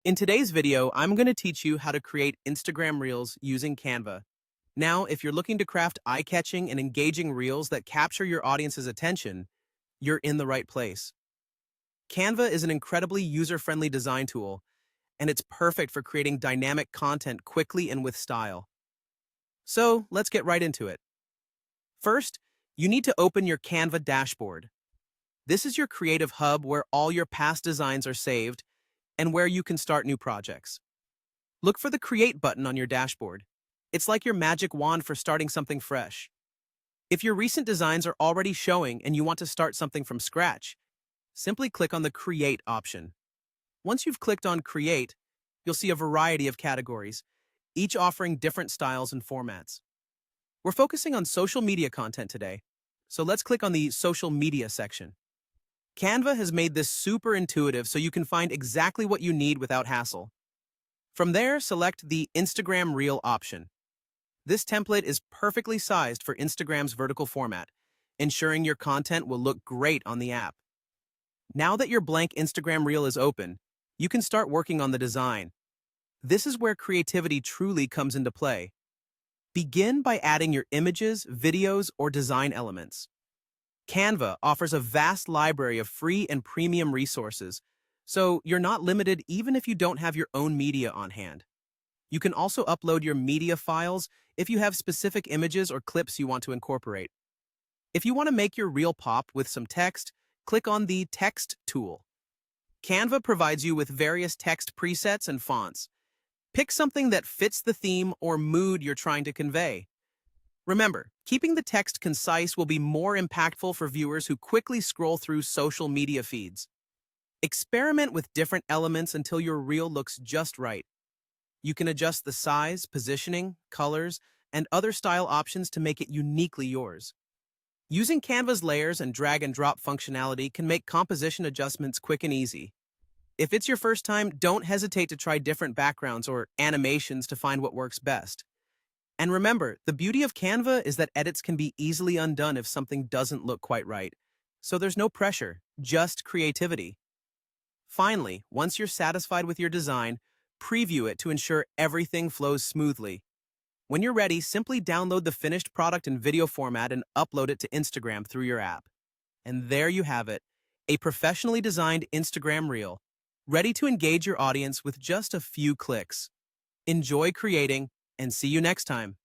In today's video, I'm going to teach you how to create Instagram Reels using Canva. Now, if you're looking to craft eye-catching and engaging Reels that capture your audience's attention, you're in the right place. Canva is an incredibly user-friendly design tool, and it's perfect for creating dynamic content quickly and with style. So, let's get right into it. First, you need to open your Canva dashboard. This is your creative hub where all your past designs are saved and where you can start new projects. Look for the Create button on your dashboard. It's like your magic wand for starting something fresh. If your recent designs are already showing and you want to start something from scratch, simply click on the Create option. Once you've clicked on Create, you'll see a variety of categories, each offering different styles and formats. We're focusing on social media content today, so let's click on the Social Media section. Canva has made this super intuitive so you can find exactly what you need without hassle. From there, select the Instagram Reel option. This template is perfectly sized for Instagram's vertical format, ensuring your content will look great on the app. Now that your blank Instagram Reel is open, you can start working on the design. This is where creativity truly comes into play. Begin by adding your images, videos, or design elements. Canva offers a vast library of free and premium resources, so you're not limited even if you don't have your own media on hand. You can also upload your media files if you have specific images or clips you want to incorporate. If you want to make your reel pop with some text, click on the Text tool. Canva provides you with various text presets and fonts. Pick something that fits the theme or mood you're trying to convey. Remember, keeping the text concise will be more impactful for viewers who quickly scroll through social media feeds. Experiment with different elements until your reel looks just right. You can adjust the size, positioning, colors, and other style options to make it uniquely yours. Using Canva's layers and drag-and-drop functionality can make composition adjustments quick and easy. If it's your first time, don't hesitate to try different backgrounds or animations to find what works best. And remember, the beauty of Canva is that edits can be easily undone if something doesn't look quite right. So there's no pressure, just creativity. Finally, once you're satisfied with your design, preview it to ensure everything flows smoothly. When you're ready, simply download the finished product in video format and upload it to Instagram through your app. And there you have it, a professionally designed Instagram reel, ready to engage your audience with just a few clicks. Enjoy creating, and see you next time.